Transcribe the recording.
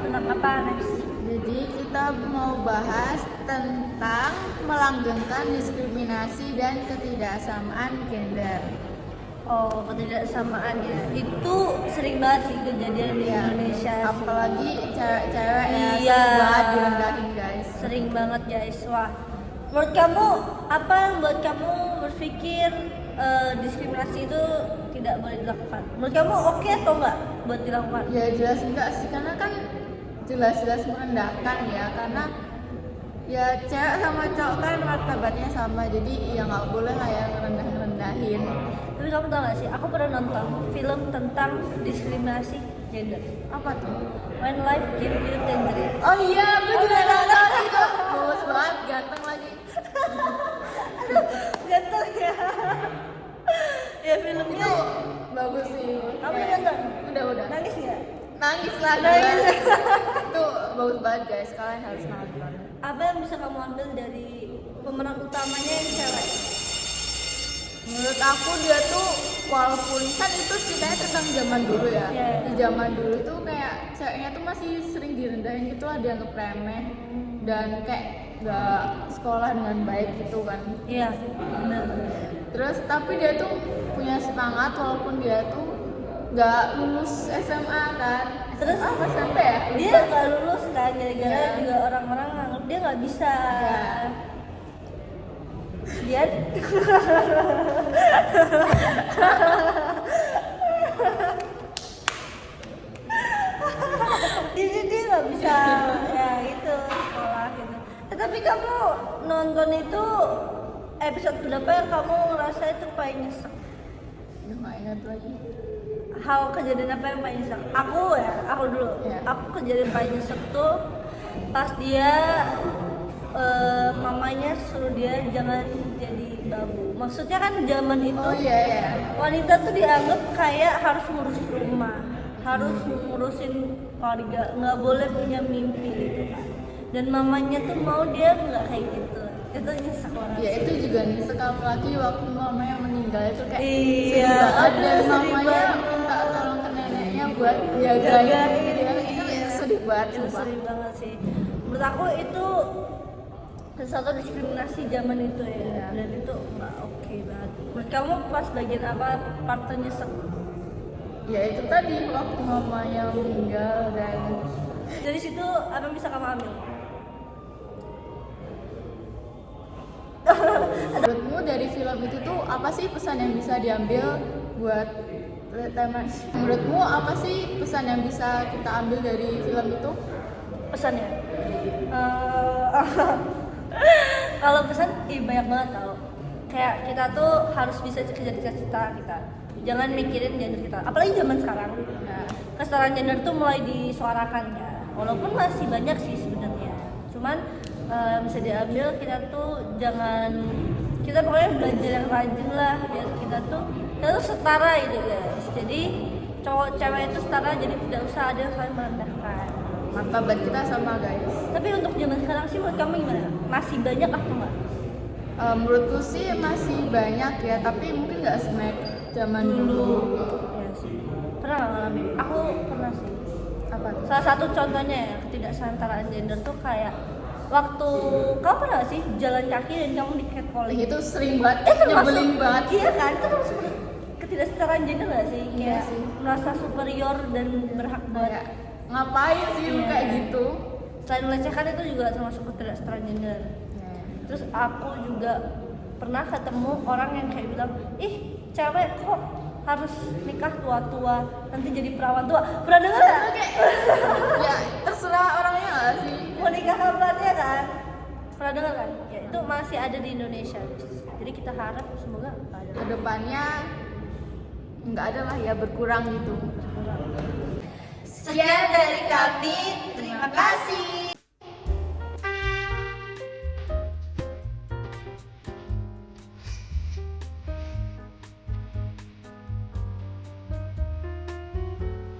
tentang apa next? Jadi kita mau bahas tentang melanggengkan diskriminasi dan ketidaksamaan gender. Oh, ketidaksamaan ya. Itu sering banget sih kejadian di Indonesia. Apalagi cewek-cewek ya, Iya. sering banget direndahin guys. Sering banget guys. Wah, menurut kamu apa yang buat kamu berpikir diskriminasi itu tidak boleh dilakukan? Menurut kamu oke atau enggak buat dilakukan? Ya jelas enggak sih, karena kan jelas-jelas merendahkan ya, karena ya cewek sama cowok kan martabatnya sama, jadi ya nggak boleh lah ya ngerendahin. Tapi kamu tau gak sih, aku pernah nonton film tentang diskriminasi gender. Apa tuh? When Life Gives You Tangerine. Oh iya, gue juga nonton itu. Bagus banget, ganteng lagi. Ganteng ya. Ya filmnya Itu bagus sih. kamu Ya, nonton? Udah. Nangis nggak? Nangis lah. Nangis. Itu bagus banget guys, kalian harus nonton. Apa yang bisa kamu ambil dari pemeran utamanya yang cewek? Menurut aku dia tuh, walaupun kan itu ceritanya tentang zaman dulu ya. Iya. Di zaman dulu tuh kayak ceweknya tuh masih sering direndahin gitu lah, dianggap remeh dan kayak gak sekolah dengan baik gitu kan. Iya, benar. Terus tapi dia tuh punya semangat walaupun dia tuh gak lulus SMA kan. Terus apa SMP ya? Dia nggak lulus kan, gara-gara Iya. juga orang-orang nganggep dia nggak bisa. Iya. Dia dia nggak bisa ya itu sekolah gitu. Tapi kamu nonton itu episode berapa yang kamu ngerasa itu paling nyesek? Udah gak ingat lagi. Hal kejadian apa yang paling nyesek? Aku dulu. Iya. Aku kejadian paling nyesek tuh pas dia mamanya suruh dia jangan jadi babu. Maksudnya kan zaman itu Oh iya. wanita tuh dianggap kayak harus ngurus rumah, harus ngurusin keluarga, nggak boleh punya mimpi gitu kan. Dan mamanya tuh mau dia nggak kayak gitu. Itu nyesek banget. Ya itu juga nyesek, apalagi waktu mamanya meninggal itu kayak Iya, sedih banget. Dan aduh, sedih mamanya banget. minta tolong ke neneknya buat jagain Jagain. dia. Itu sedih banget Itu sumpah. sering banget sih. Menurut aku itu sesuatu diskriminasi zaman itu ya, dan itu nggak oke banget. Menurut kamu pas bagian apa part nyesek? Ya itu tadi waktu mamanya meninggal. Dan Dari situ apa yang bisa kamu ambil? menurutmu dari film itu tuh apa sih pesan yang bisa diambil buat tema? Menurutmu apa sih pesan yang bisa kita ambil dari film itu? Pesannya? Kalau pesan, banyak banget tau. Kayak kita tuh harus bisa kejar cita-cita kita. Jangan mikirin gender kita. Apalagi zaman sekarang. Nah, kesetaraan gender tuh mulai disuarakan ya. Walaupun masih banyak sih sebenarnya. Cuman bisa diambil kita tuh jangan, kita pokoknya belajar yang rajin lah biar kita tuh setara gitu guys. Jadi cowok cewek itu setara, jadi tidak usah ada yang saling merendahkan. Martabat kita sama guys. Tapi untuk zaman sekarang sih menurut kamu gimana? Masih banyak atau enggak? Menurutku sih masih banyak ya, tapi mungkin nggak semek zaman dulu. Ya sih. Pernah nggak ngalamin? Aku pernah sih. Apa tuh? Salah satu contohnya ya ketidaksetaraan gender tuh kayak waktu kamu pernah nggak sih jalan kaki dan kamu di catcalling? Itu sering banget, Termasuk- nyebelin banget. Iya kan? Itu termasuk ketidaksetaraan gender nggak sih? Iya Kayak sih. merasa superior dan berhak buat. Kayak ngapain sih lu Iya. kayak gitu? Selain melecehkan itu juga termasuk ketidaksetaraan gender. Terus aku juga pernah ketemu orang yang kayak bilang, ih cewek kok harus nikah tua-tua, nanti jadi perawan tua. Pernah dengar nggak? Kayak ya terserah orangnya nggak sih? Mau nikah kapan ya kan? Pernah dengar kan? Ya itu masih ada di Indonesia. Jadi kita harap semoga nggak ada. Kedepannya nggak ada lah ya, berkurang gitu. Sekian dari kami, terima kasih.